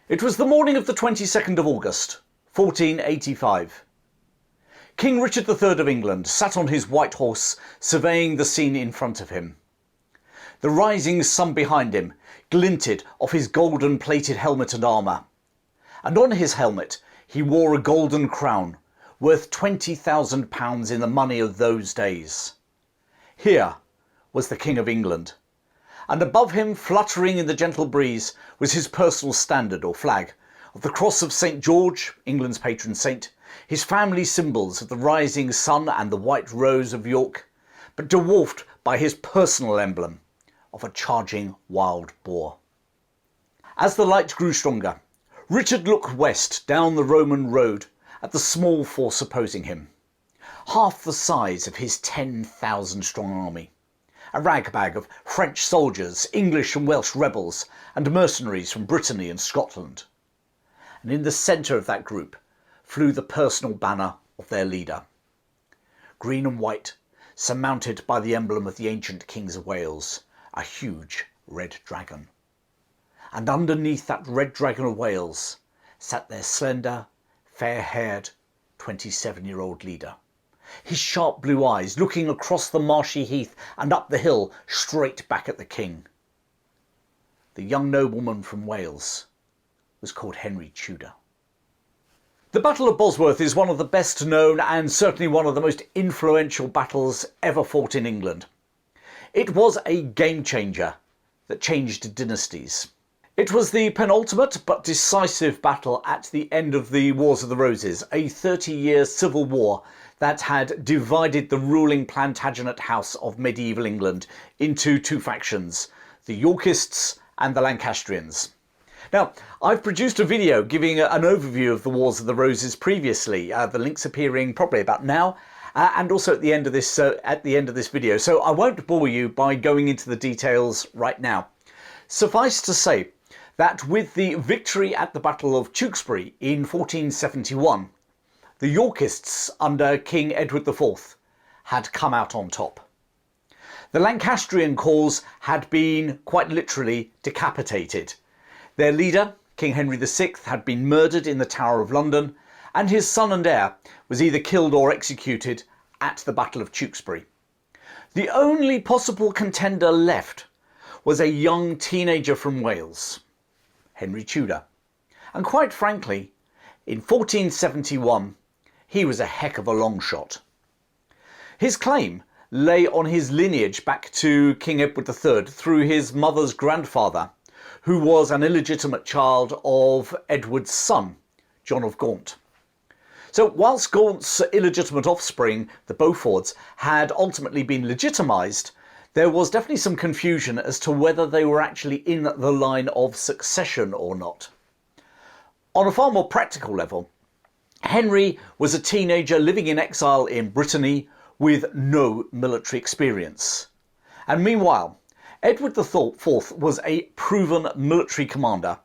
It was the morning of the 22nd of August, 1485. King Richard III of England sat on his white horse, surveying the scene in front of him. The rising sun behind him glinted off his golden-plated helmet and armour, and on his helmet he wore a golden crown, worth £20,000 in the money of those days. Here was the King of England, and above him, fluttering in the gentle breeze, was his personal standard or flag of the cross of St. George, England's patron saint, his family symbols of the rising sun and the white rose of York, but dwarfed by his personal emblem of a charging wild boar. As the light grew stronger, Richard looked west down the Roman road at the small force opposing him, half the size of his 10,000 strong army. A ragbag of French soldiers, English and Welsh rebels, and mercenaries from Brittany and Scotland. And in the centre of that group flew the personal banner of their leader, green and white, surmounted by the emblem of the ancient kings of Wales, a huge red dragon. And underneath that red dragon of Wales sat their slender, fair-haired, 27-year-old leader, his sharp blue eyes looking across the marshy heath and up the hill straight back at the king. The young nobleman from Wales was called Henry Tudor. The Battle of Bosworth is one of the best known and certainly one of the most influential battles ever fought in England. It was a game changer that changed dynasties. It was the penultimate but decisive battle at the end of the Wars of the Roses, a 30-year civil war that had divided the ruling Plantagenet house of medieval England into two factions, the Yorkists and the Lancastrians. Now, I've produced a video giving an overview of the Wars of the Roses previously, the links appearing probably about now, and also at the end of this video, so I won't bore you by going into the details right now. Suffice to say that with the victory at the Battle of Tewkesbury in 1471, the Yorkists under King Edward IV had come out on top. The Lancastrian cause had been quite literally decapitated. Their leader, King Henry VI, had been murdered in the Tower of London, and his son and heir was either killed or executed at the Battle of Tewkesbury. The only possible contender left was a young teenager from Wales, Henry Tudor. And quite frankly, in 1471, he was a heck of a long shot. His claim lay on his lineage back to King Edward III through his mother's grandfather, who was an illegitimate child of Edward's son, John of Gaunt. So whilst Gaunt's illegitimate offspring, the Beauforts, had ultimately been legitimised, there was definitely some confusion as to whether they were actually in the line of succession or not. On a far more practical level, Henry was a teenager living in exile in Brittany with no military experience. And meanwhile, Edward IV was a proven military commander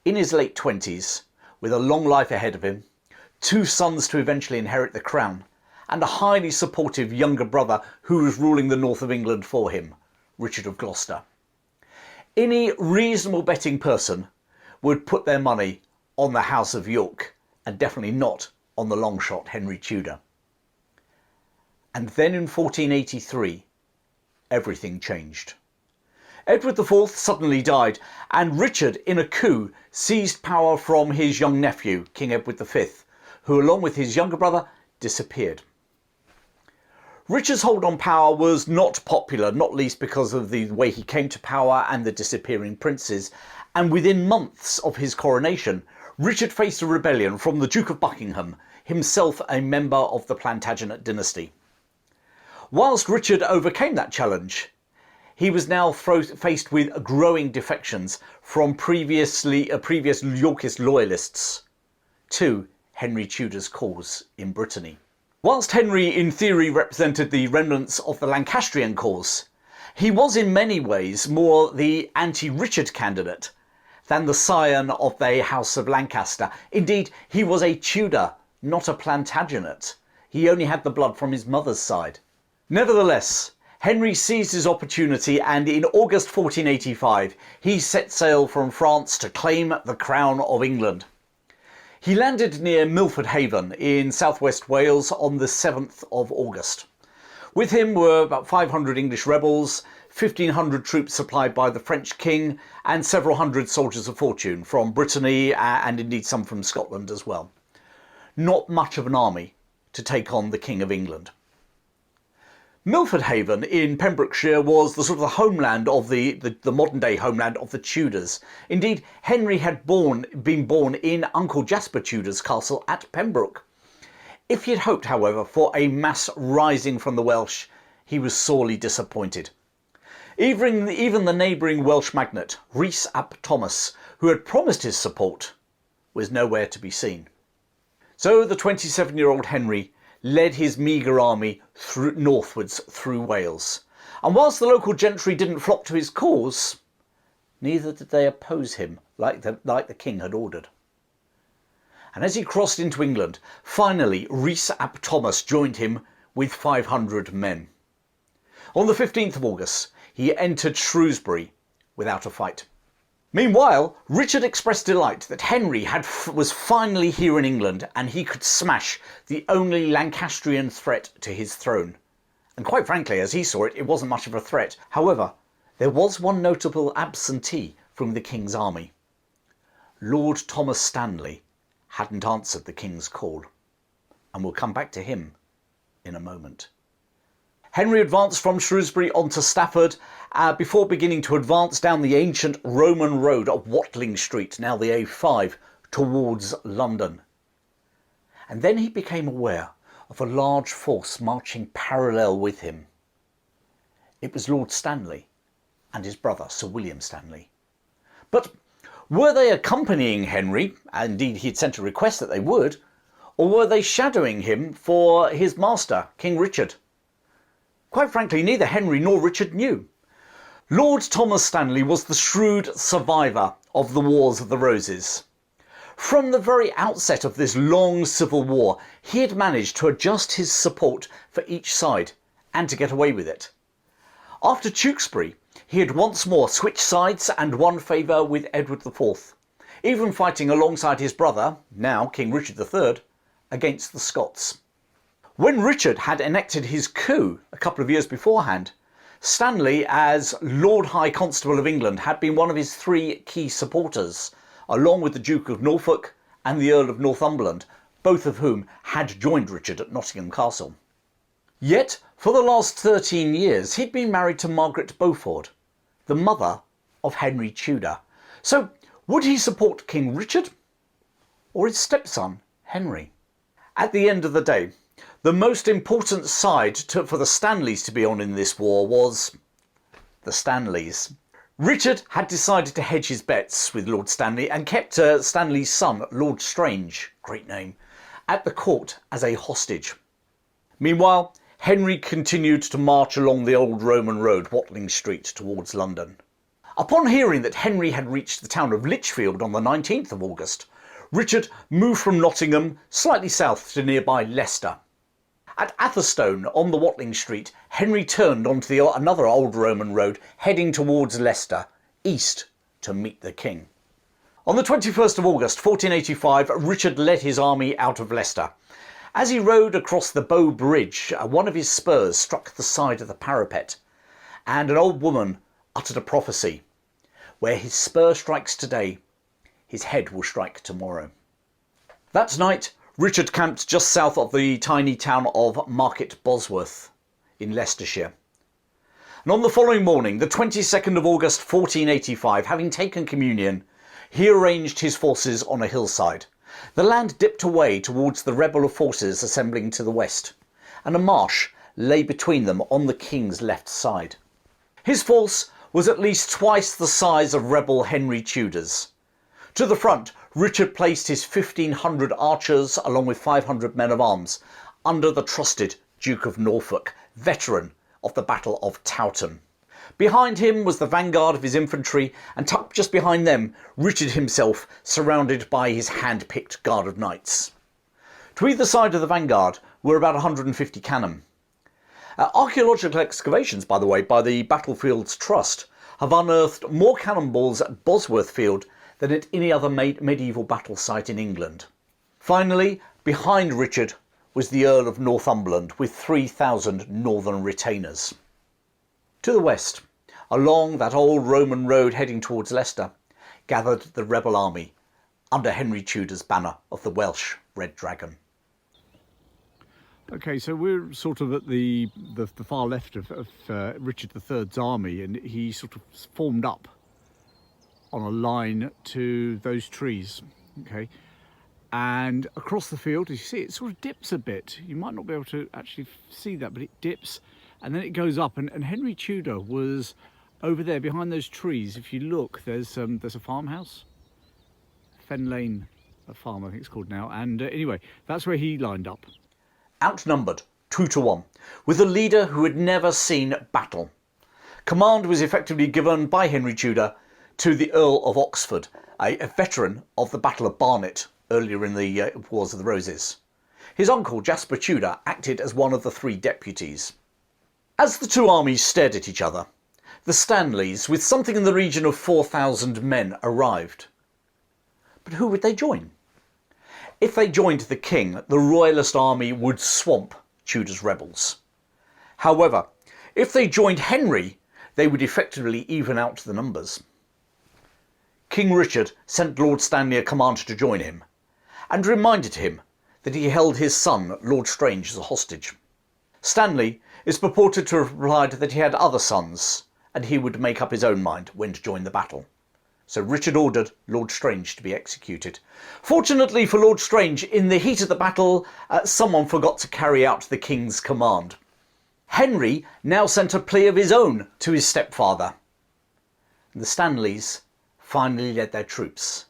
in his late 20s, with a long life ahead of him, two sons to eventually inherit the crown, and a highly supportive younger brother who was ruling the north of England for him, Richard of Gloucester. Any reasonable betting person would put their money on the House of York, and definitely not on the long shot Henry Tudor. And then in 1483, everything changed. Edward IV suddenly died, and Richard, in a coup, seized power from his young nephew, King Edward V, who, along with his younger brother, disappeared. Richard's hold on power was not popular, not least because of the way he came to power and the disappearing princes, and within months of his coronation, Richard faced a rebellion from the Duke of Buckingham, himself a member of the Plantagenet dynasty. Whilst Richard overcame that challenge, he was now faced with growing defections from previous Yorkist loyalists to Henry Tudor's cause in Brittany. Whilst Henry in theory represented the remnants of the Lancastrian cause, he was in many ways more the anti-Richard candidate than the scion of the House of Lancaster. Indeed, he was a Tudor, not a Plantagenet. He only had the blood from his mother's side. Nevertheless, Henry seized his opportunity, and in August 1485 he set sail from France to claim the crown of England. He landed near Milford Haven in southwest Wales on the 7th of August. With him were about 500 English rebels, 1,500 troops supplied by the French king, and several hundred soldiers of fortune from Brittany and indeed some from Scotland as well. Not much of an army to take on the King of England. Milford Haven in Pembrokeshire was the sort of the homeland of the modern day homeland of the Tudors. Indeed, Henry had been born in Uncle Jasper Tudor's castle at Pembroke. If he had hoped, however, for a mass rising from the Welsh, he was sorely disappointed. Even the neighbouring Welsh magnate, Rhys ap Thomas, who had promised his support, was nowhere to be seen. So the 27-year-old Henry led his meagre army northwards through Wales. And whilst the local gentry didn't flock to his cause, neither did they oppose him like the king had ordered. And as he crossed into England, finally Rhys ap Thomas joined him with 500 men. On the 15th of August, he entered Shrewsbury without a fight. Meanwhile, Richard expressed delight that Henry was finally here in England and he could smash the only Lancastrian threat to his throne. And quite frankly, as he saw it, it wasn't much of a threat. However, there was one notable absentee from the king's army. Lord Thomas Stanley hadn't answered the king's call. And we'll come back to him in a moment. Henry advanced from Shrewsbury onto Stafford before beginning to advance down the ancient Roman road of Watling Street, now the A5, towards London. And then he became aware of a large force marching parallel with him. It was Lord Stanley and his brother, Sir William Stanley. But were they accompanying Henry, and indeed he had sent a request that they would, or were they shadowing him for his master, King Richard? Quite frankly, neither Henry nor Richard knew. Lord Thomas Stanley was the shrewd survivor of the Wars of the Roses. From the very outset of this long civil war, he had managed to adjust his support for each side and to get away with it. After Tewkesbury, he had once more switched sides and won favour with Edward IV, even fighting alongside his brother, now King Richard III, against the Scots. When Richard had enacted his coup a couple of years beforehand, Stanley, as Lord High Constable of England, had been one of his three key supporters, along with the Duke of Norfolk and the Earl of Northumberland, both of whom had joined Richard at Nottingham Castle. Yet, for the last 13 years, he'd been married to Margaret Beaufort, the mother of Henry Tudor. So, would he support King Richard or his stepson, Henry? At the end of the day, the most important side for the Stanleys to be on in this war was the Stanleys. Richard had decided to hedge his bets with Lord Stanley and kept Stanley's son, Lord Strange, great name, at the court as a hostage. Meanwhile, Henry continued to march along the old Roman road, Watling Street, towards London. Upon hearing that Henry had reached the town of Lichfield on the 19th of August, Richard moved from Nottingham slightly south to nearby Leicester. At Atherstone on the Watling Street, Henry turned onto another old Roman road, heading towards Leicester, east, to meet the king. On the 21st of August 1485, Richard led his army out of Leicester. As he rode across the Bow Bridge, one of his spurs struck the side of the parapet, and an old woman uttered a prophecy. Where his spur strikes today, his head will strike tomorrow. That night, Richard camped just south of the tiny town of Market Bosworth in Leicestershire. And on the following morning, the 22nd of August 1485, having taken communion, he arranged his forces on a hillside. The land dipped away towards the rebel forces assembling to the west, and a marsh lay between them on the king's left side. His force was at least twice the size of rebel Henry Tudor's. To the front, Richard placed his 1,500 archers along with 500 men of arms under the trusted Duke of Norfolk, veteran of the Battle of Tewkesbury. Behind him was the vanguard of his infantry, and tucked just behind them, Richard himself, surrounded by his hand-picked guard of knights. To either side of the vanguard were about 150 cannon. Archaeological excavations, by the way, by the Battlefields Trust have unearthed more cannonballs at Bosworth Field than at any other medieval battle site in England. Finally, behind Richard was the Earl of Northumberland with 3,000 northern retainers. To the west, along that old Roman road heading towards Leicester, gathered the rebel army under Henry Tudor's banner of the Welsh Red Dragon. Okay, so we're sort of at the far left of Richard III's army, and he sort of formed up on a line to those trees, okay? And across the field, as you see, it sort of dips a bit. You might not be able to actually see that, but it dips and then it goes up. And Henry Tudor was over there behind those trees. If you look, there's a farmhouse, Fen Lane Farm, I think it's called now. And anyway, that's where he lined up. Outnumbered 2-1, with a leader who had never seen battle. Command was effectively given by Henry Tudor to the Earl of Oxford, a veteran of the Battle of Barnet earlier in the Wars of the Roses. His uncle, Jasper Tudor, acted as one of the 3 deputies. As the two armies stared at each other, the Stanleys, with something in the region of 4,000 men, arrived. But who would they join? If they joined the king, the royalist army would swamp Tudor's rebels. However, if they joined Henry, they would effectively even out the numbers. King Richard sent Lord Stanley a command to join him, and reminded him that he held his son, Lord Strange, as a hostage. Stanley is purported to have replied that he had other sons, and he would make up his own mind when to join the battle. So Richard ordered Lord Strange to be executed. Fortunately for Lord Strange, in the heat of the battle, someone forgot to carry out the king's command. Henry now sent a plea of his own to his stepfather. And the Stanleys finally led their troops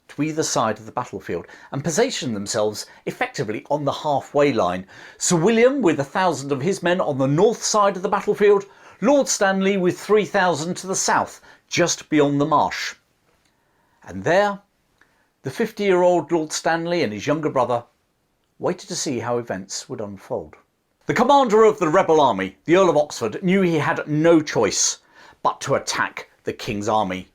to either side of the battlefield and positioned themselves effectively on the halfway line. Sir William with 1,000 of his men on the north side of the battlefield, Lord Stanley with 3,000 to the south, just beyond the marsh. And there, the 50-year-old Lord Stanley and his younger brother waited to see how events would unfold. The commander of the rebel army, the Earl of Oxford, knew he had no choice but to attack the king's army.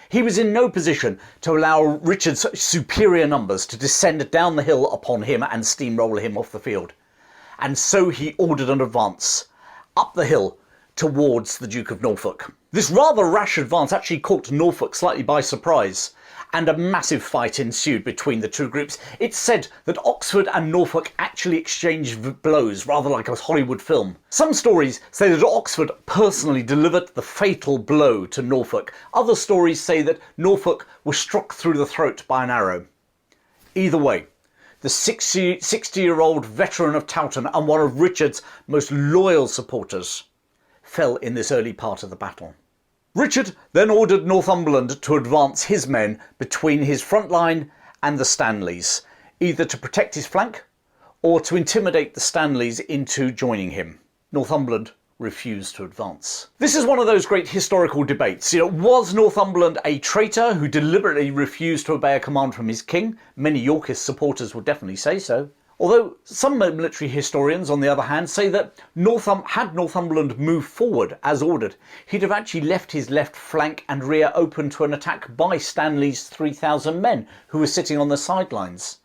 He was in no position to allow Richard's superior numbers to descend down the hill upon him and steamroll him off the field. And so he ordered an advance up the hill towards the Duke of Norfolk. This rather rash advance actually caught Norfolk slightly by surprise, and a massive fight ensued between the two groups. It's said that Oxford and Norfolk actually exchanged blows, rather like a Hollywood film. Some stories say that Oxford personally delivered the fatal blow to Norfolk. Other stories say that Norfolk was struck through the throat by an arrow. Either way, the 60-year-old veteran of Towton and one of Richard's most loyal supporters fell in this early part of the battle. Richard then ordered Northumberland to advance his men between his front line and the Stanleys, either to protect his flank or to intimidate the Stanleys into joining him. Northumberland refused to advance. This is one of those great historical debates. Was Northumberland a traitor who deliberately refused to obey a command from his king? Many Yorkist supporters would definitely say so. Although some military historians, on the other hand, say that had Northumberland moved forward as ordered, he'd have actually left his left flank and rear open to an attack by Stanley's 3,000 men who were sitting on the sidelines.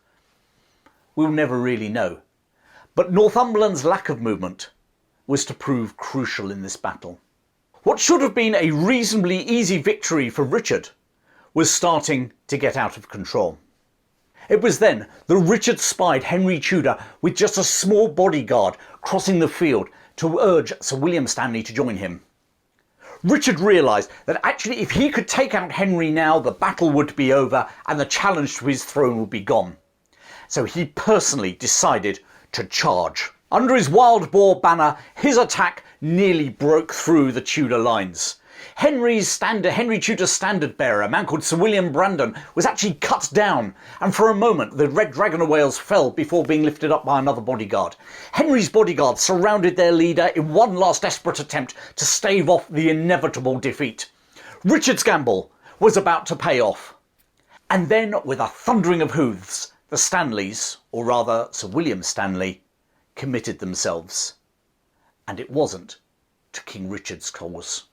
We'll never really know. But Northumberland's lack of movement was to prove crucial in this battle. What should have been a reasonably easy victory for Richard was starting to get out of control. It was then that Richard spied Henry Tudor with just a small bodyguard crossing the field to urge Sir William Stanley to join him. Richard realised that actually if he could take out Henry now, the battle would be over and the challenge to his throne would be gone. So he personally decided to charge. Under his wild boar banner, his attack nearly broke through the Tudor lines. Henry Tudor's standard bearer, a man called Sir William Brandon, was actually cut down, and for a moment the Red Dragon of Wales fell before being lifted up by another bodyguard. Henry's bodyguard surrounded their leader in one last desperate attempt to stave off the inevitable defeat. Richard's gamble was about to pay off. And then, with a thundering of hooves, the Stanleys, or rather Sir William Stanley, committed themselves. and it wasn't to King Richard's cause.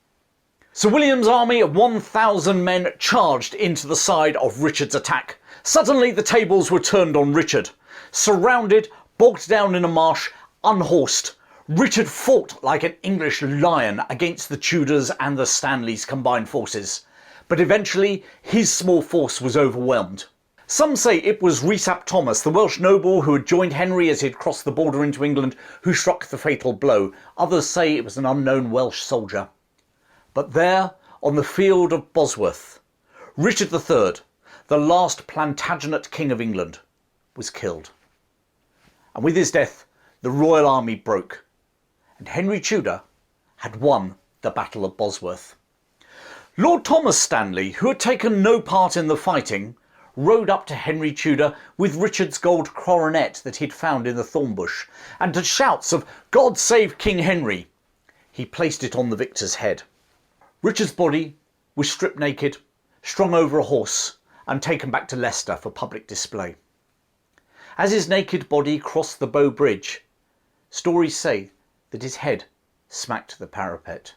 Sir William's army of 1,000 men charged into the side of Richard's attack. Suddenly the tables were turned on Richard. Surrounded, bogged down in a marsh, unhorsed, Richard fought like an English lion against the Tudors and the Stanleys' combined forces. But eventually his small force was overwhelmed. Some say it was Rhys ap Thomas, the Welsh noble who had joined Henry as he had crossed the border into England, who struck the fatal blow. Others say it was an unknown Welsh soldier. But there, on the field of Bosworth, Richard III, the last Plantagenet king of England, was killed. And with his death, the royal army broke, and Henry Tudor had won the Battle of Bosworth. Lord Thomas Stanley, who had taken no part in the fighting, rode up to Henry Tudor with Richard's gold coronet that he'd found in the thorn bush, and to shouts of "God save King Henry," he placed it on the victor's head. Richard's body was stripped naked, strung over a horse, and taken back to Leicester for public display. As his naked body crossed the Bow Bridge, stories say that his head smacked the parapet.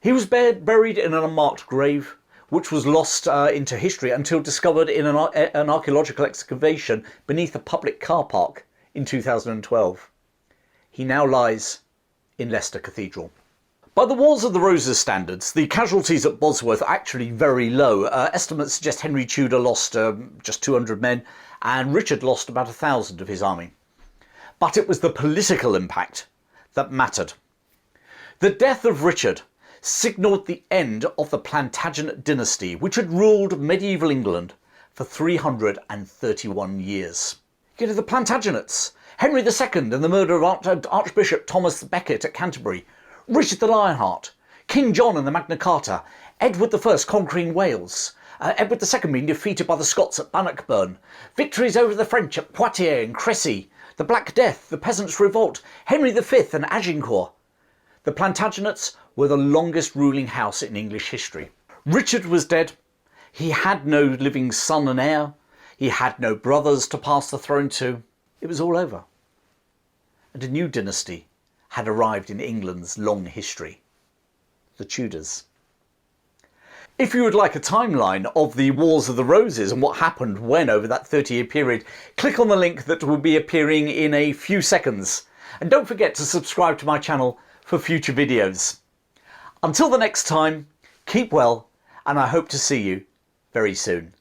He was buried in an unmarked grave, which was lost into history until discovered in an archaeological excavation beneath a public car park in 2012. He now lies in Leicester Cathedral. By the Wars of the Roses standards, the casualties at Bosworth are actually very low. Estimates suggest Henry Tudor lost just 200 men and Richard lost about 1,000 of his army. But it was the political impact that mattered. The death of Richard signalled the end of the Plantagenet dynasty, which had ruled medieval England for 331 years. You know, the Plantagenets, Henry II and the murder of Archbishop Thomas Becket at Canterbury, Richard the Lionheart, King John and the Magna Carta, Edward I conquering Wales, Edward II being defeated by the Scots at Bannockburn, victories over the French at Poitiers and Crecy, the Black Death, the Peasants' Revolt, Henry V and Agincourt. The Plantagenets were the longest ruling house in English history. Richard was dead. He had no living son and heir. He had no brothers to pass the throne to. It was all over. And a new dynasty had arrived in England's long history. The Tudors. If you would like a timeline of the Wars of the Roses and what happened when over that 30-year period, click on the link that will be appearing in a few seconds. And don't forget to subscribe to my channel for future videos. Until the next time, keep well, and I hope to see you very soon.